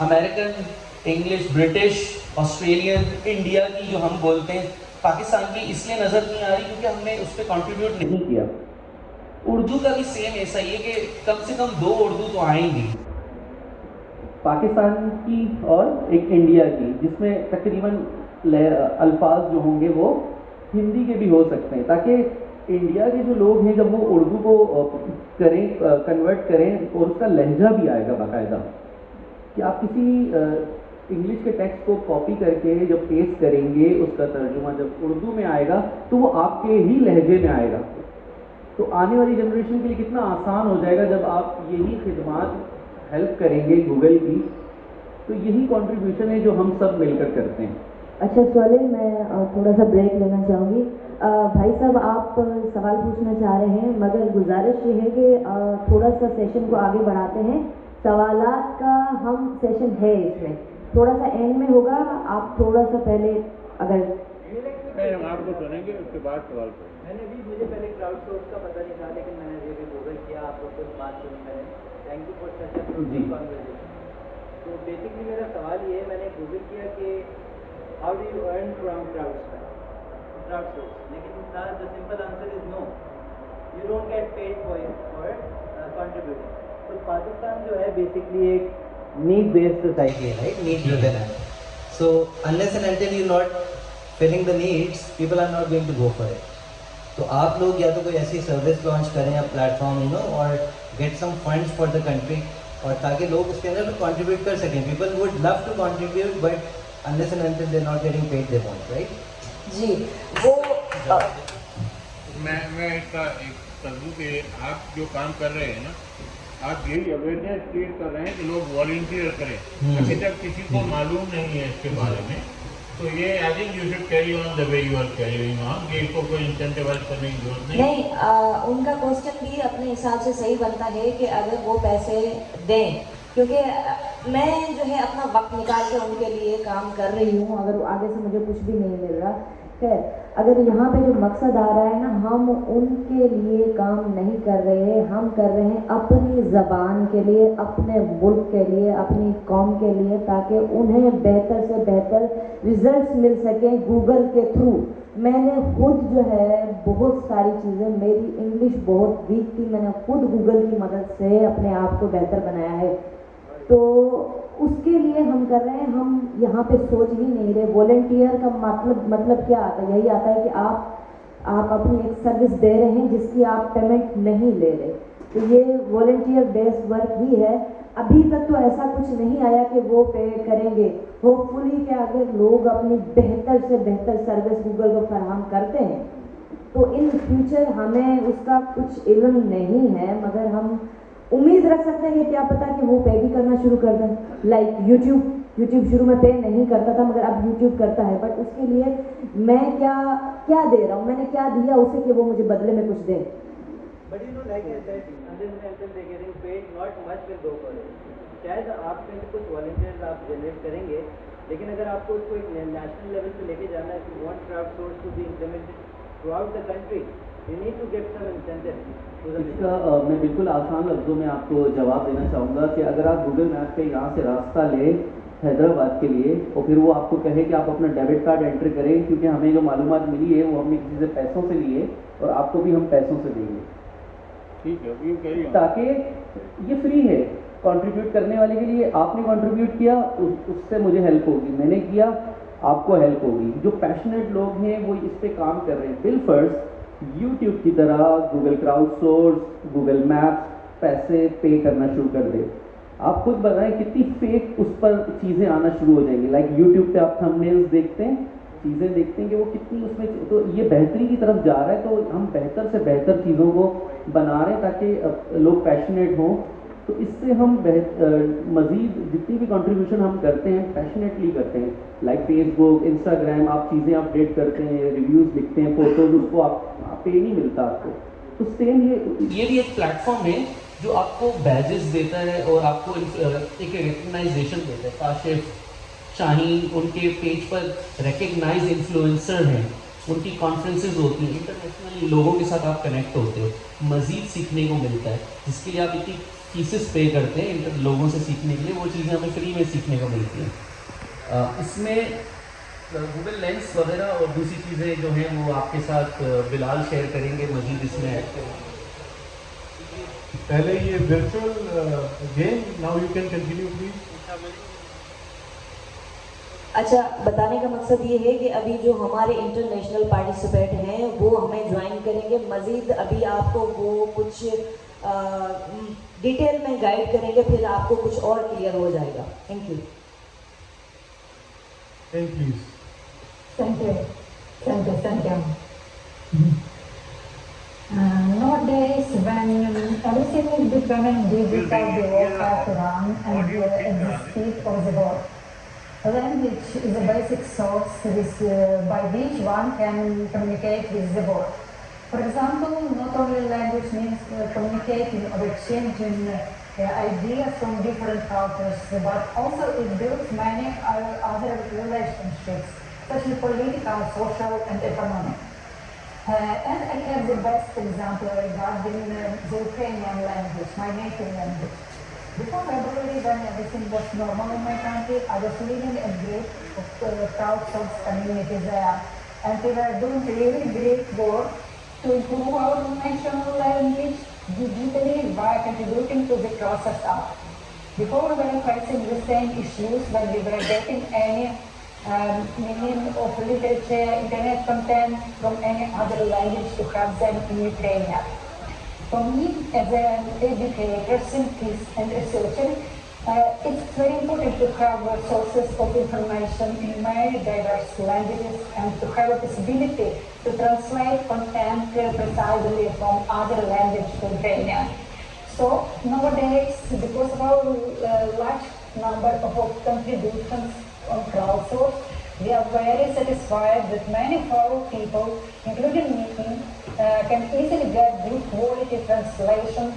American, English, British, Australian, India की जो हम बोलते हैं, पाकिस्तान की इसलिए नज़र नहीं आ रही क्योंकि हमने उस पर कॉन्ट्रीब्यूट नहीं किया। उर्दू का भी सेम ऐसा ही है कि कम से कम 2 उर्दू तो आएंगी, पाकिस्तान की और एक इंडिया की, जिसमें तकरीबन अल्फाज जो होंगे वो हिंदी के भी हो सकते हैं, ताकि इंडिया के जो लोग हैं जब वो उर्दू को करें, कन्वर्ट करें, और उसका लहजा भी आएगा बाकायदा, कि आप किसी इंग्लिश के टेक्स्ट को कॉपी करके जब पेस्ट करेंगे, उसका तर्जुमा जब उर्दू में आएगा तो वो आपके ही लहजे में आएगा। तो आने वाली जनरेशन के लिए कितना आसान हो जाएगा जब आप यही खिदमात हेल्प करेंगे गूगल की। तो यही कंट्रीब्यूशन है जो हम सब मिलकर करते हैं। अच्छा सवाल, मैं थोड़ा सा ब्रेक लेना चाहूँगी। भाई साहब, आप सवाल पूछना चाह रहे हैं, मगर गुजारिश ये है कि थोड़ा सा सेशन को आगे बढ़ाते हैं। सवालात का हम सेशन है इसमें, थोड़ा सा एंड में होगा, आप थोड़ा सा पहले अगर हम आपको सुनेंगे उसके बाद सवाल करेंगे। मुझे पहले क्राउड सोर्स का पता नहीं था, लेकिन मैंने ये भी गूगल किया, आपको कुछ बात सुनी मैंने। Thank you for such a fruitful conversation. तो बेसिकली मेरा सवाल ये है, मैंने गूगल किया कि how do you earn from crowd source, लेकिन the simple answer is no, you don't get paid for contributing. तो पाकिस्तान जो है बेसिकली एक नीड बेस्ड सोसाइटी है, राइट, नीड ड्रिवन है। So unless and until you not filling the needs, people are not going to go for it. तो आप लोग या तो कोई ऐसी सर्विस लॉन्च करें या प्लेटफॉर्म, यू नो, और get some funds for the country, और ताकि लोग उसके अंदर कंट्रीब्यूट कर सकें। People would love to contribute, but unless and until they are not getting paid they want, right? जी, वो मैं इसका एक कर दूँ कि आप जो काम कर रहे हैं ना, आप यही अवेयरनेस क्रिएट कर रहे हैं कि लोग वॉलंटियर करें। अभी तक किसी को मालूम नहीं है इसके बारे में, तो ये I think you should carry on the way you are carrying on, कि इसको कोई इंसेंटिवाइज करने की जरूरत नहीं। उनका क्वेश्चन भी अपने हिसाब से सही बनता है कि अगर वो पैसे दें, क्योंकि मैं जो है अपना वक्त निकाल के उनके लिए काम कर रही हूँ, अगर आगे से मुझे कुछ भी नहीं मिल रहा। खैर, अगर यहाँ पे जो मकसद आ रहा है ना, हम उनके लिए काम नहीं कर रहे हैं, हम कर रहे हैं अपनी ज़बान के लिए, अपने मुल्क के लिए, अपनी कौम के लिए, ताकि उन्हें बेहतर से बेहतर रिजल्ट्स मिल सकें गूगल के थ्रू। मैंने खुद जो है बहुत सारी चीज़ें, मेरी इंग्लिश बहुत वीक थी, मैंने खुद गूगल की मदद से अपने आप को बेहतर बनाया है। तो उसके लिए हम कर रहे हैं, हम यहाँ पे सोच ही नहीं रहे। वॉलंटियर का मतलब क्या आता है? यही आता है कि आप अपनी एक सर्विस दे रहे हैं जिसकी आप पेमेंट नहीं ले रहे। तो ये वॉलंटियर बेस्ड वर्क ही है। अभी तक तो ऐसा कुछ नहीं आया कि वो पे करेंगे। होपफुली कि अगर लोग अपनी बेहतर से बेहतर सर्विस गूगल को फराहम करते हैं तो इन फ्यूचर, हमें उसका कुछ इल्म नहीं है, मगर हम उम्मीद रख सकते हैं कि क्या पता कि वो पे भी करना शुरू कर दें। लाइक यूट्यूब शुरू में पे नहीं करता था, मगर अब यूट्यूब करता है। बट उसके लिए मैं क्या दे रहा हूँ, मैंने क्या दिया उसे कि वो मुझे बदले में कुछ दे। But you know, like I said, until they getting paid, not much will go for it. शायद आप में से कुछ वॉलंटियर्स आप जनरेट करेंगे, लेकिन अगर आपको उसको एक नेशनल लेवल पे लेके जाना है, if you want crowd source to be implemented throughout the country, you need to give some incentive to the इसका मैं बिल्कुल आसान लफ्ज़ों में आपको जवाब देना चाहूँगा कि अगर आप गूगल मैप पे यहाँ से रास्ता लें हैदराबाद के लिए, और फिर वो आपको कहे कि आप अपना डेबिट कार्ड एंटर करें, क्योंकि हमें जो मालूमात मिली है वो हमने किसी से पैसों से ली है और आपको भी हम पैसों से देंगे, ठीक है, ये करिए, ताकि ये फ्री है। कंट्रीब्यूट करने वाले के लिए आपने कंट्रीब्यूट किया, उससे मुझे हेल्प होगी, मैंने किया, आपको हेल्प होगी। जो पैशनेट लोग हैं वो इस पे काम कर रहे हैं। बिल फर्स्ट यूट्यूब की तरह Google crowd source, Google maps पैसे पे करना शुरू कर दे। आप खुद बताएं कितनी फेक उस पर चीज़ें आना शुरू हो जाएंगी। लाइक यूट्यूब पे आप थंबनेल्स देखते हैं, चीज़ें देखते हैं कि वो कितनी उसमें, तो ये बेहतरी की तरफ जा रहा है। तो हम बेहतर से बेहतर चीज़ों को बना रहे हैं ताकि लोग पैशनेट हों। तो इससे हम मज़ीद जितनी भी कंट्रीब्यूशन हम करते हैं पैशनेटली करते हैं। लाइक फेसबुक, इंस्टाग्राम, आप चीज़ें अपडेट करते हैं, रिव्यूज़ लिखते हैं, फोटोज, उसको आप पे नहीं मिलता आपको। तो सेम ये भी एक प्लेटफॉर्म है जो आपको बैजेस देता है और आपको एक रिकग्नाइजेशन देता है। काशिफ, शाहीन, उनके पेज पर रिकग्नाइज इन्फ्लुएंसर हैं, उनकी कॉन्फ्रेंसेज होती हैं, इंटरनेशनल लोगों के साथ आप कनेक्ट होते हो, मज़ीद सीखने को मिलता है, जिसके लिए आप इतनी फीसेस पे करते हैं लोगों से सीखने के लिए, वो चीज़ें हमें फ्री में सीखने को मिलती हैं। इसमें गूगल लेंस वगैरह और दूसरी चीज़ें जो हैं वो आपके साथ बिलाल शेयर करेंगे मजीद इसमें ऐड करेंगे। पहले ये virtual game, now you can continue please. अच्छा, बताने का मकसद ये है कि अभी जो हमारे इंटरनेशनल पार्टिसिपेंट हैं वो हमें ज्वाइन करेंगे। मज़ीद अभी आपको वो कुछ डिटेल में गाइड करेंगे, फिर आपको कुछ और क्लियर हो जाएगा। Thank you. Thank you. Thank you. Thank you. Thank you. Nowadays, when everything is becoming digital, the world has to run and at the speed of the world. Language is a basic source by which one can communicate with the world. For example, not only language means communicating or exchanging ideas from different cultures, but also it builds many other relationships, such as political, social, and economic. And I have the best example regarding the Ukrainian language, my native language. Before February, when everything was normal in my country, I was living a group of crowdsourced community there, and we were doing really great work to improve our national language digitally by contributing to the process up. Before we were facing the same issues when we were getting any meaning of literature, internet content from any other language to have them in Ukrainian. For me, as an educator, scientist, and researcher, it's very important to have sources of information in many diverse languages and to have a possibility to translate content precisely from other language to Ukrainian. So nowadays, because of our large number of contributions on crowdsource, we are very satisfied that many of our people, including me, can easily get good quality translation,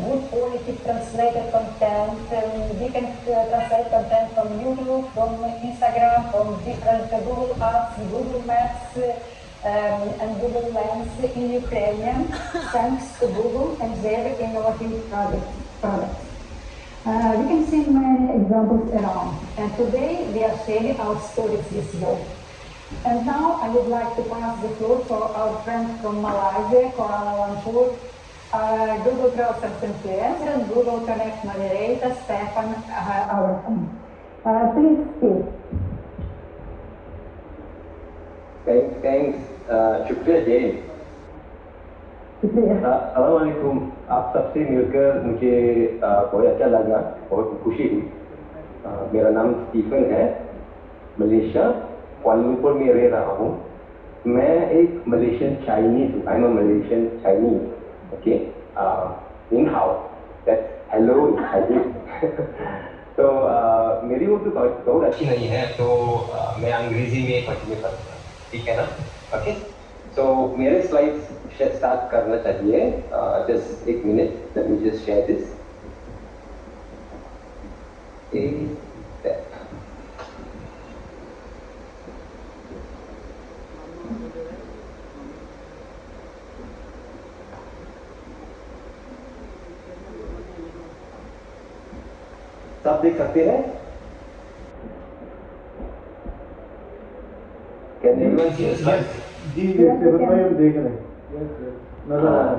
good quality translated content. We can translate content from YouTube, from Instagram, from different Google Apps, Google Maps, and Google Lens in Ukrainian, thanks to Google and their innovative products. We can see many examples around, and today we are sharing our stories with you. And now I would like to pass the floor for our friend from Malaysia, Kuala Lumpur, Google Crowdsource Influencer and Google Connect moderator, Stefan Abraham. Please speak. Thanks, शुक्रिया जैन। अस्सलामुअलैकुम, आप सबसे मिलकर मुझे बहुत अच्छा लगा, बहुत खुशी हुई। मेरा नाम स्टीफन है, मलेशिया कुआलालंपुर में रह रहा हूँ। मैं एक मलेशियन चाइनीज हूँ, I am a Malaysian Chinese, okay, in how, that's hello Chinese. तो मेरी उर्दू बहुत अच्छी नहीं है, तो मैं अंग्रेजी में कंटिन्यू करूँगा, ठीक है ना? ओके, तो मेरे स्लाइड्स स्टार्ट करना चाहिए। जस्ट एक minute, let me just share this. सब देख सकते हैं? Can everyone see the slide? G seven भाई हम देख रहे हैं, नजर आ रहा है।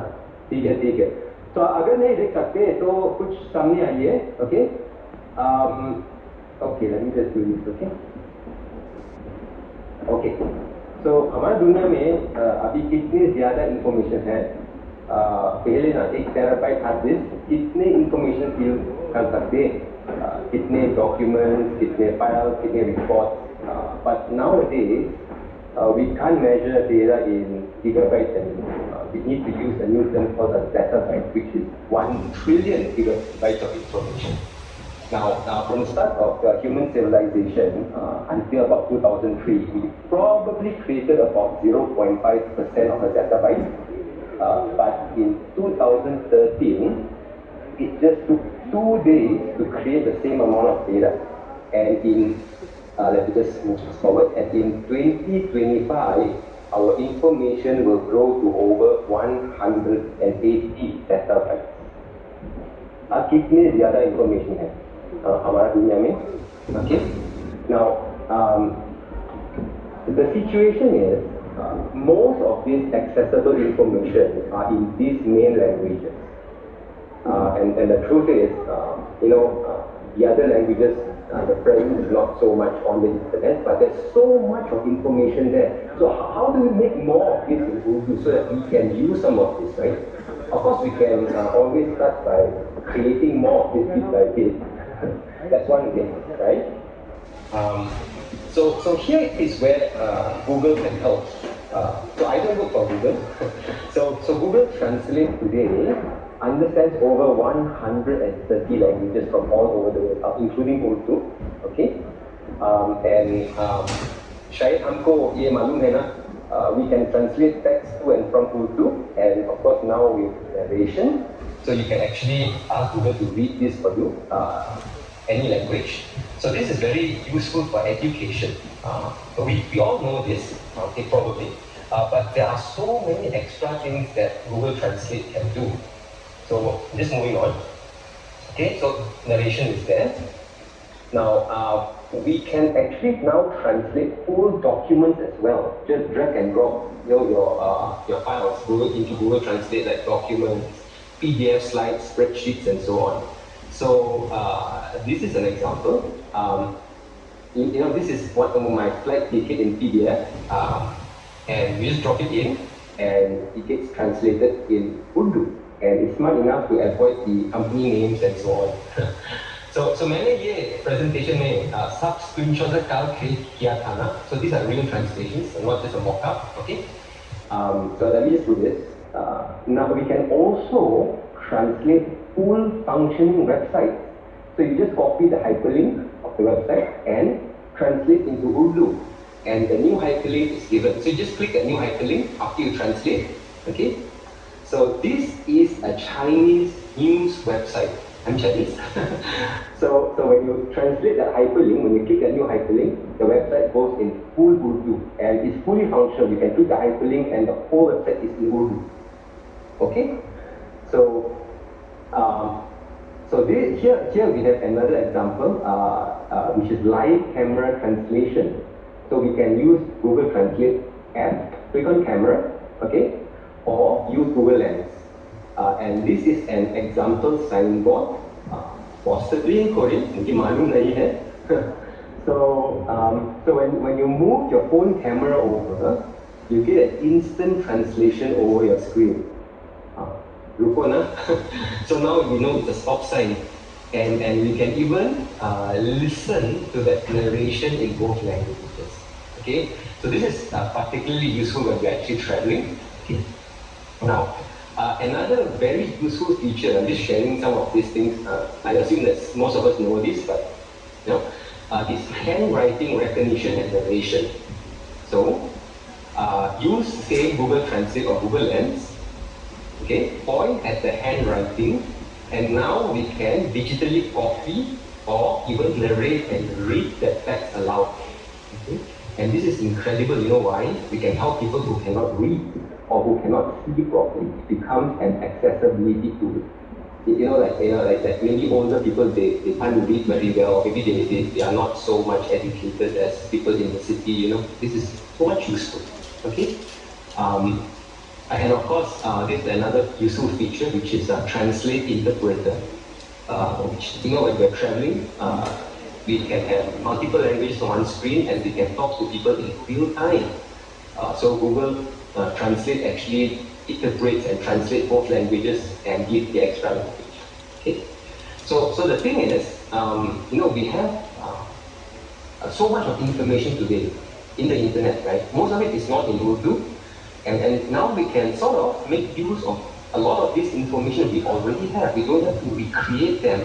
ठीक है, ठीक है। तो अगर नहीं देख सकते तो कुछ सामने आइए, okay? Okay, late me just do this, okay? Okay, तो हमारी दुनिया में अभी कितनी ज़्यादा इंफॉर्मेशन है। पहले ना 1 टेराबाइट हार्ड डिस्क कितने इंफॉर्मेशन फील कर सकते हैं, कितने डॉक्यूमेंट्स, कितने फाइल्स, कितने reports, but nowadays we can't measure data in gigabytes anymore. We need to use a new term called a zettabyte, which is 1 trillion gigabytes of information. Now, from the start of human civilization until about 2003, we probably created about 0.5% of a zettabyte. But in 2013, it just took 2 days to create the same amount of data. And in let me just move this forward. And in 2025, our information will grow to over 180 petabytes. कितने ज़्यादा information है हमारा दुनिया में. Okay, now the situation is most of this accessible information are in these main languages, and the truth is, the other languages, the presence is not so much on the internet, but there's so much of information there. So how do we make more of this in Urdu so that we can use some of this, right? Of course, we can always start by creating more of this bit by bit. That's one thing, right? So here is where Google can help. So I don't work for Google. so Google Translate today understands over 130 languages from all over the world, including Urdu. Okay, and शायद हमको ये मालूम है ना, we can translate text to and from Urdu, and of course now with narration, so you can actually ask Google to read this for you, any language. So this is very useful for education. We all know this, okay, probably, but there are so many extra things that Google Translate can do. So just moving on. Okay, so narration is there. Now we can actually now translate full documents as well. Just drag and drop your files into Google Translate, like documents, PDF slides, spreadsheets, and so on. So this is an example. This is one of my flight ticket in PDF, and we just drop it in, and it gets translated in Urdu. And it's smart enough to avoid the company names and so on. so मैंने ये presentation में सब screenshot डाल के किया था ना. So these are real translations, not just a mock-up. Okay. So let me just do this. Now we can also translate full functioning websites. So you just copy the hyperlink of the website and translate into Urdu, and the new hyperlink is given. So you just click a new hyperlink after you translate. Okay. So this is a Chinese news website. I'm Chinese. so when you translate the hyperlink, when you click a new hyperlink, the website goes in full Urdu and it's fully functional. You can click the hyperlink and the whole website is in Urdu. Okay. So here we have another example, which is live camera translation. So we can use Google Translate app, click on camera, okay, or use Google Lens. And this is an example signboard, possibly in Korean, मुझे मालूम नहीं है. So when you move your phone camera over, you get an instant translation over your screen. रुको ना. So now we know it's a stop sign, and we can even listen to that narration in both languages. Okay, so this is particularly useful when we're actually traveling. Okay. Now, another very useful feature, I'm just sharing some of these things. I assume that most of us know this, but is handwriting recognition and narration. So, use say Google Translate or Google Lens. Okay, point at the handwriting, and now we can digitally copy or even narrate and read that text aloud. Okay? And this is incredible. You know why? We can help people who cannot read or who cannot see properly. It becomes an accessibility tool. Like that maybe older people they can't read very well, or maybe they are not so much educated as people in the city. This is so much useful. Okay. And of course, this is another useful feature, which is a translate interpreter. Which when we're traveling, we can have multiple languages on one screen, and we can talk to people in real time. So Google Translate actually interprets and translates both languages and gives the extra language. Okay. So the thing is, we have so much of information today in the internet, right? Most of it is not in Urdu. And now we can sort of make use of a lot of this information we already have. We don't have to recreate them.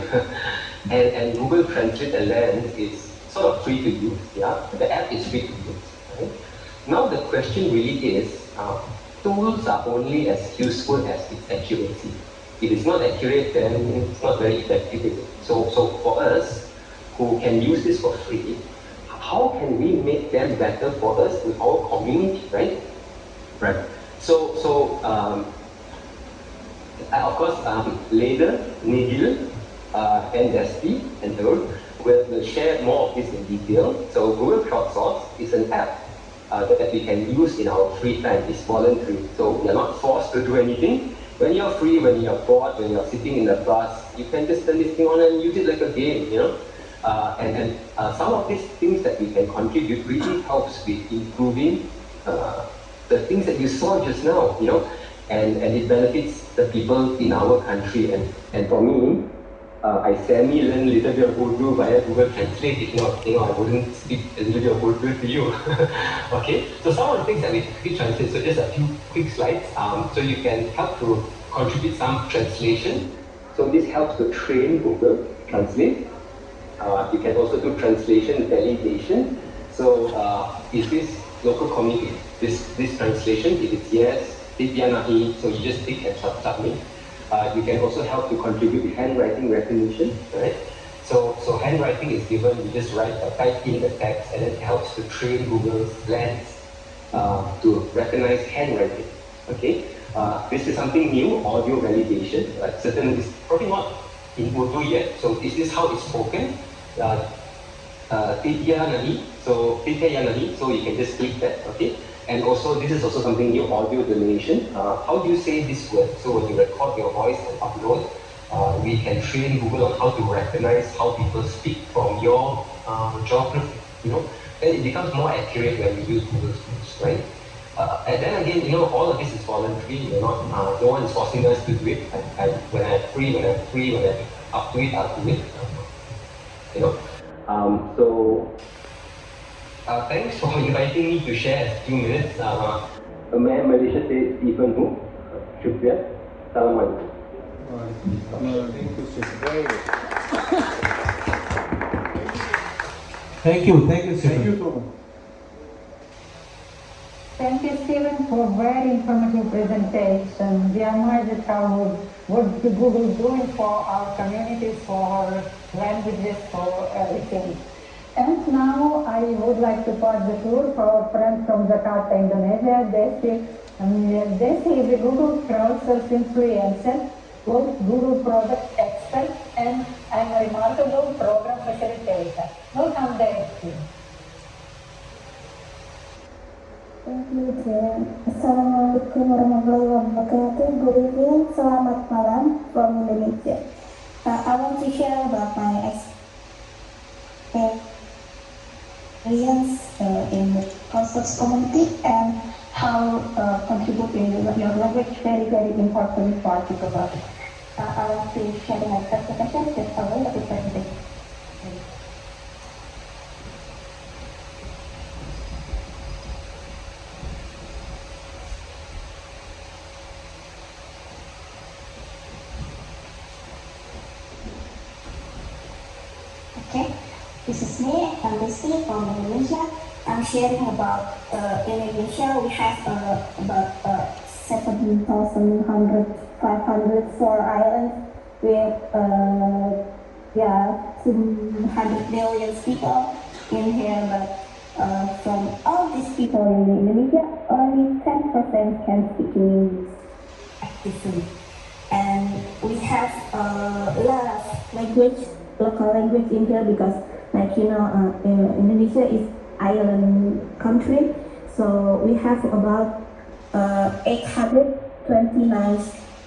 and Google Translate and Lens is sort of free to use. Yeah, the app is free to use. Right? Now the question really is, tools are only as useful as its accuracy. If it's not accurate, then it's not very effective. So for us, who can use this for free, how can we make them better for us with our community, right? Right. So of course, Leder, Nigel, and Desti and Ur will share more of this in detail. So Google Crowdsource is an app that we can use in our free time. It's voluntary, so we are not forced to do anything. When you're free, when you're bored, when you're sitting in the class, you can just turn this thing on and use it like a game, you know. And some of these things that we can contribute really helps with improving the things that you saw just now, you know, and it benefits the people in our country. And for me, I semi-learn a little bit of Urdu via Google Translate. If not, you know, I wouldn't speak a little bit of Urdu to you. Okay, so some of the things that we quickly translate, so just a few quick slides, so you can help to contribute some translation. So this helps to train Google Translate. You can also do translation validation. So is this local community, this translation? If it's yes, if yeah, nahi, so you just tick and submit. You can also help to contribute handwriting recognition, right? So handwriting is given, you just type in the text, and it helps to train Google's lens to recognize handwriting. Okay, this is something new, audio validation. Certain is probably not in Urdu yet. So is this how it's spoken? Titya nani. So titya nani. So you can just click that. Okay. And also, this is also something new, audio donation. How do you say this word? So when you record your voice and upload, we can train Google on how to recognize how people speak from your geography, you know. Then it becomes more accurate when you use Google Tools, right? And then again, you know, all of this is voluntary. You're not, no one is forcing us to do it. When I'm free, when I'm up to it, I'll do it. You know. Thanks for inviting me to share a few minutes. मैं Malaysia से Stephen हूँ. शुक्रिया. सलाम अलैकुम. Thank you, Stephen. Thank you so much. Thank you, Stephen, for a very informative presentation. We are amazed how what the Google is doing for our communities, for our languages, for everything. And now I would like to pass the floor for our friend from Jakarta, Indonesia, Desi. Desi is a Google crowdsourcing freelancer, Google product expert, and I'm a remarkable program facilitator. Welcome, Desi. Thank you, Jen. Assalamualaikum warahmatullahi wabarakatuh. Good evening, selamat malam from Indonesia. I want to share about my experience in the Crowdsource community and how contributing your language very, very important part of it. I want to share my presentation just a little bit presentation. Okay, this is me, I'm Desi from Indonesia. I'm sharing about in Indonesia we have about 7,504 islands with 200 million people in here, but from all these people in Indonesia, only 10% can speak English actively. And we have a lot of local language in here because, like you know, Indonesia is island country, so we have about 829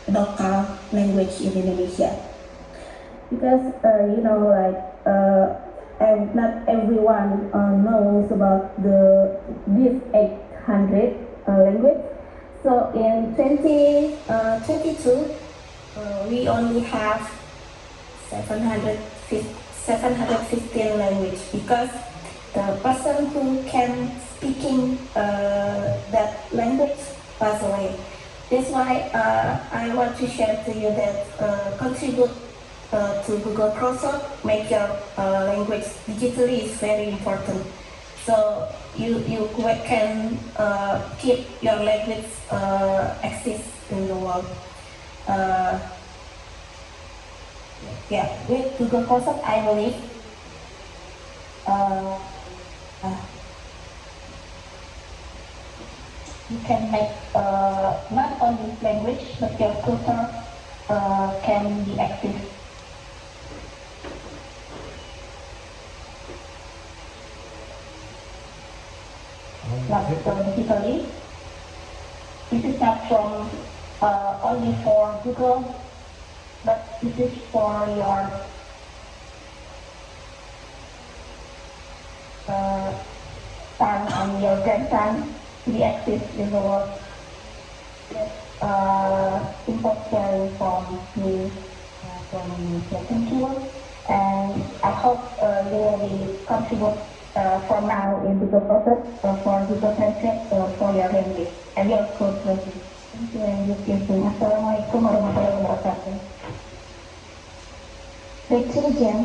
local language in Indonesia. Because you know, like not everyone knows about this 800 language. So in 2022, we only have 715 language because the person who can speaking that language pass away. That's why I want to share to you that contribute to Google Crowdsource, make your language digitally is very important. So you can keep your language exist in the world. With Google Crowdsource, I believe you can make not only language but your culture can be active. not digitally. This is not from only for Google, but this is for your son and your grandson to be active in the world. Important from me, from thank you, and I hope you will contribute from now into the process for the potential for your language and your culture. Thank you and you give me. Assalamualaikum warahmatullahi wabarakatuh. Back to you, Jen.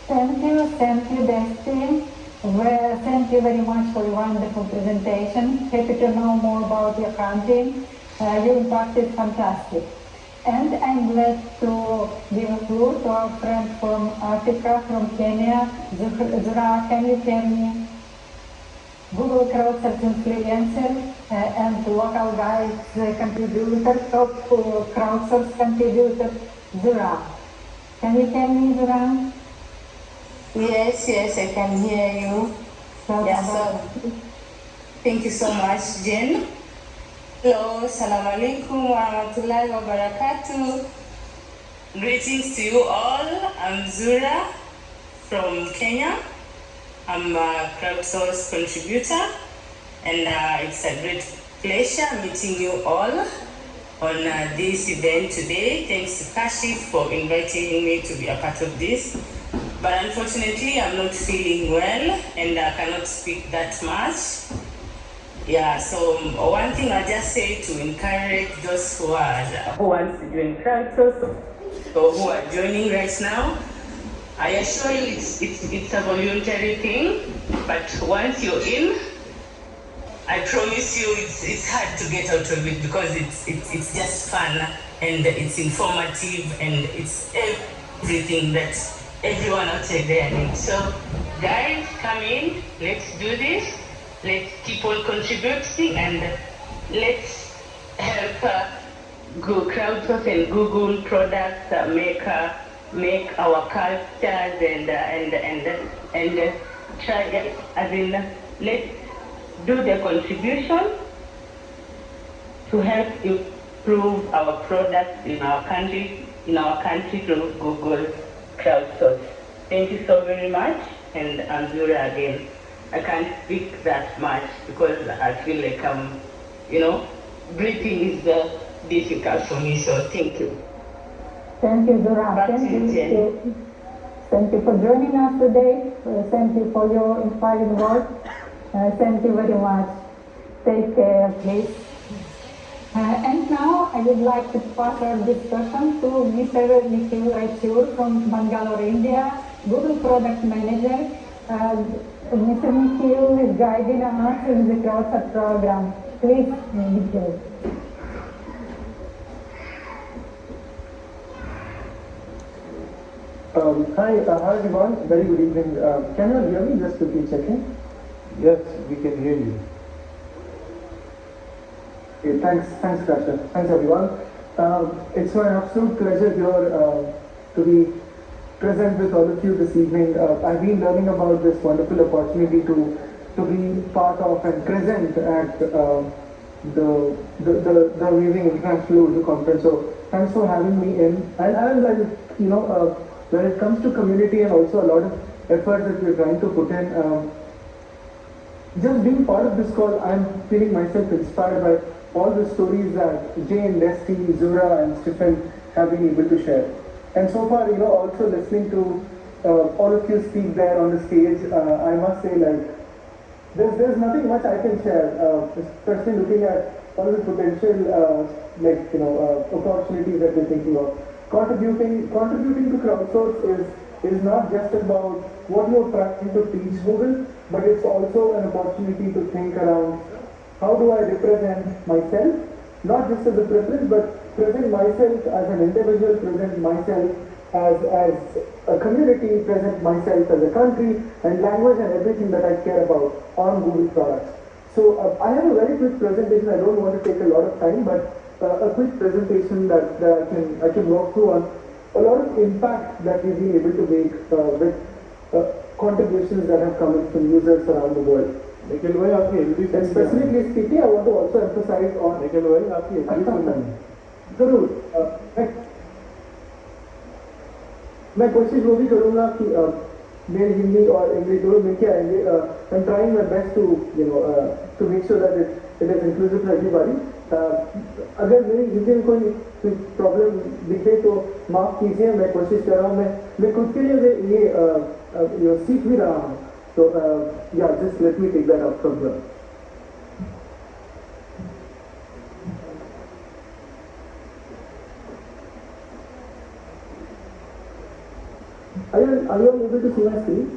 Thank you, Destiny. Well, thank you very much for your wonderful presentation. Happy to know more about your country. Your impact is fantastic. And I'm glad to give a clue to our friend from Africa, from Kenya. Zura, can you hear me? Google crowdsource influencer and local guys contributor, top crowdsource contributor, Zura. Can you hear me, Zura? Yes, I can hear you. Thank you so much, Jen. Hello, Assalamualaikum warahmatullahi wabarakatuh. Greetings to you all. I'm Zura from Kenya. I'm a crowdsource contributor, and it's a great pleasure meeting you all on this event today. Thanks to Kashif for inviting me to be a part of this. But unfortunately, I'm not feeling well and I cannot speak that much. Yeah, so one thing I just say to encourage those who want to join crowdsource or who are joining right now, I assure you it's a voluntary thing, but once you're in, I promise you it's hard to get out of it because it's just fun and it's informative and it's everything that everyone out there needs. So guys, come in, let's do this. Let's keep on contributing and let's help Google crowdsource and Google products make our cultures and try let's do the contribution to help improve our products in our country through Google crowdsource. Thank you so very much, and I'm Zura again. I can't speak that much because I feel like breathing is difficult for me, so thank you. Thank you, Zura. Thank you for joining us today. Thank you for your inspiring work. Thank you very much. Take care, please. And now I would like to pass our discussion to Mr. Nikhil Raichur from Bangalore, India, Google Product Manager. Mr. Nikhil is guiding us in the crowdsource program. Please, Nikhil. Hi everyone. Very good evening. Can you hear me? Just quickly checking. Yes, we can hear you. Okay, thanks, Kasha. Thanks, everyone. It's my absolute pleasure here to be present with all of you this evening. I've been learning about this wonderful opportunity to be part of and present at the Amazing International Urdu Conference. So thanks for having me in. And when it comes to community and also a lot of effort that we're trying to put in, just being part of this call, I'm feeling myself inspired by all the stories that Jane, Desti, Zura and Stephen have been able to share. And so far, also listening to all of you speak there on the stage, I must say there's nothing much I can share, especially looking at all the potential opportunities that we're thinking of. Contributing to crowdsource is not just about what you're trying to teach Google, but it's also an opportunity to think around how do I represent myself, not just as a preference, but present myself as an individual, present myself as a community, present myself as a country, and language and everything that I care about on Google products. So I have a very quick presentation. I don't want to take a lot of time, but a quick presentation that I can walk through on a lot of impact that we've been able to make with contributions that have come in from users around the world. लेकिन वही आपकी Hindi And specifically speaking, I want to also emphasize on. लेकिन वही आपकी हिंदी सुनना है। जरूर मैं कोशिश वो भी करूँगा कि मेरी हिंदी और इंग्लिश दोनों मिलके आएंगे। I'm trying my best to to make sure that it is inclusive for everybody. अगर मेरी हिंदी में कोई प्रॉब्लम दिखे तो माफ़ कीजिए, मैं कोशिश कर रहा हूँ, मैं खुद के लिए ये सीख भी रहा हूँ, तो yeah, just let me take that up from here. Are you all able to see my screen?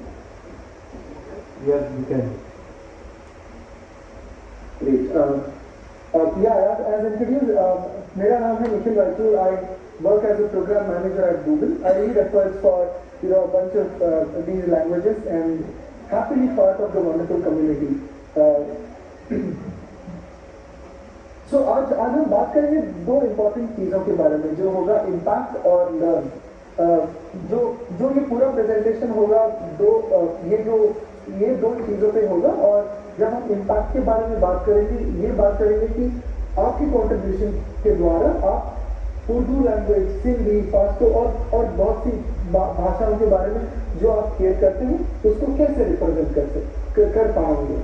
Yes, you can. Great. Yeah, as introduced, मेरा नाम है Nikhil Raju. I work as a program manager at Google. I lead efforts for a bunch of these languages and happily part of the wonderful community. So आज हम बात करेंगे दो important चीज़ों के बारे में, जो होगा impact और learn. जो ये पूरा प्रेजेंटेशन होगा ये दो चीज़ों पे होगा, और जब हम इम्पैक्ट के बारे में बात करेंगे, ये बात करेंगे कि आपकी कंट्रीब्यूशन के द्वारा आप उर्दू लैंग्वेज, सिंधी, पाश्तो और बहुत सी भाषाओं के बारे में जो आप केयर करते हैं उसको कैसे रिप्रेजेंट कर पाएंगे।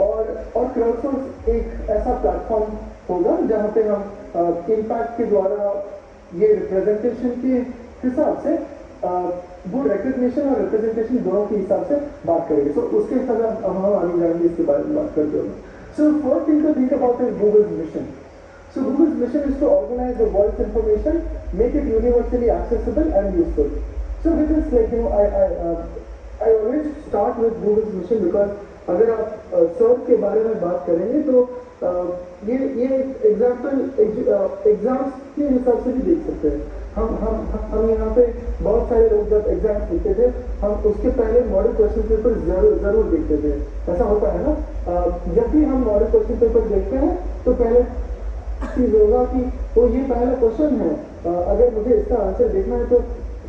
और क्राउडसोर्स एक ऐसा प्लेटफॉर्म होगा जहाँ पे हम इम्पैक्ट के द्वारा ये रिप्रेजेंटेशन के हिसाब से गुड रिकग्निशन और रिप्रेजेंटेशन दोनों के हिसाब से बात करेंगे। सो उसके हिसाब से हम आगे जाएंगे, इसके बारे में बात करते हुए। So first thing to think about is Google's mission. So Google's mission is to organize the world's information, make it universally accessible and useful. So with this, I always start with Google's mission because अगर आप search के बारे में बात करेंगे तो ये example exams के हिसाब से भी देख सकते हैं। हम यहाँ पे बहुत सारे लोग जब एग्जाम्स लिखते थे, हम उसके पहले मॉडल क्वेश्चन पेपर जरूर देखते थे। ऐसा होता है ना, जब भी हम मॉडल क्वेश्चन पेपर देखते हैं तो पहले चीज होगा कि वो ये पहला क्वेश्चन है, अगर मुझे इसका आंसर देखना है तो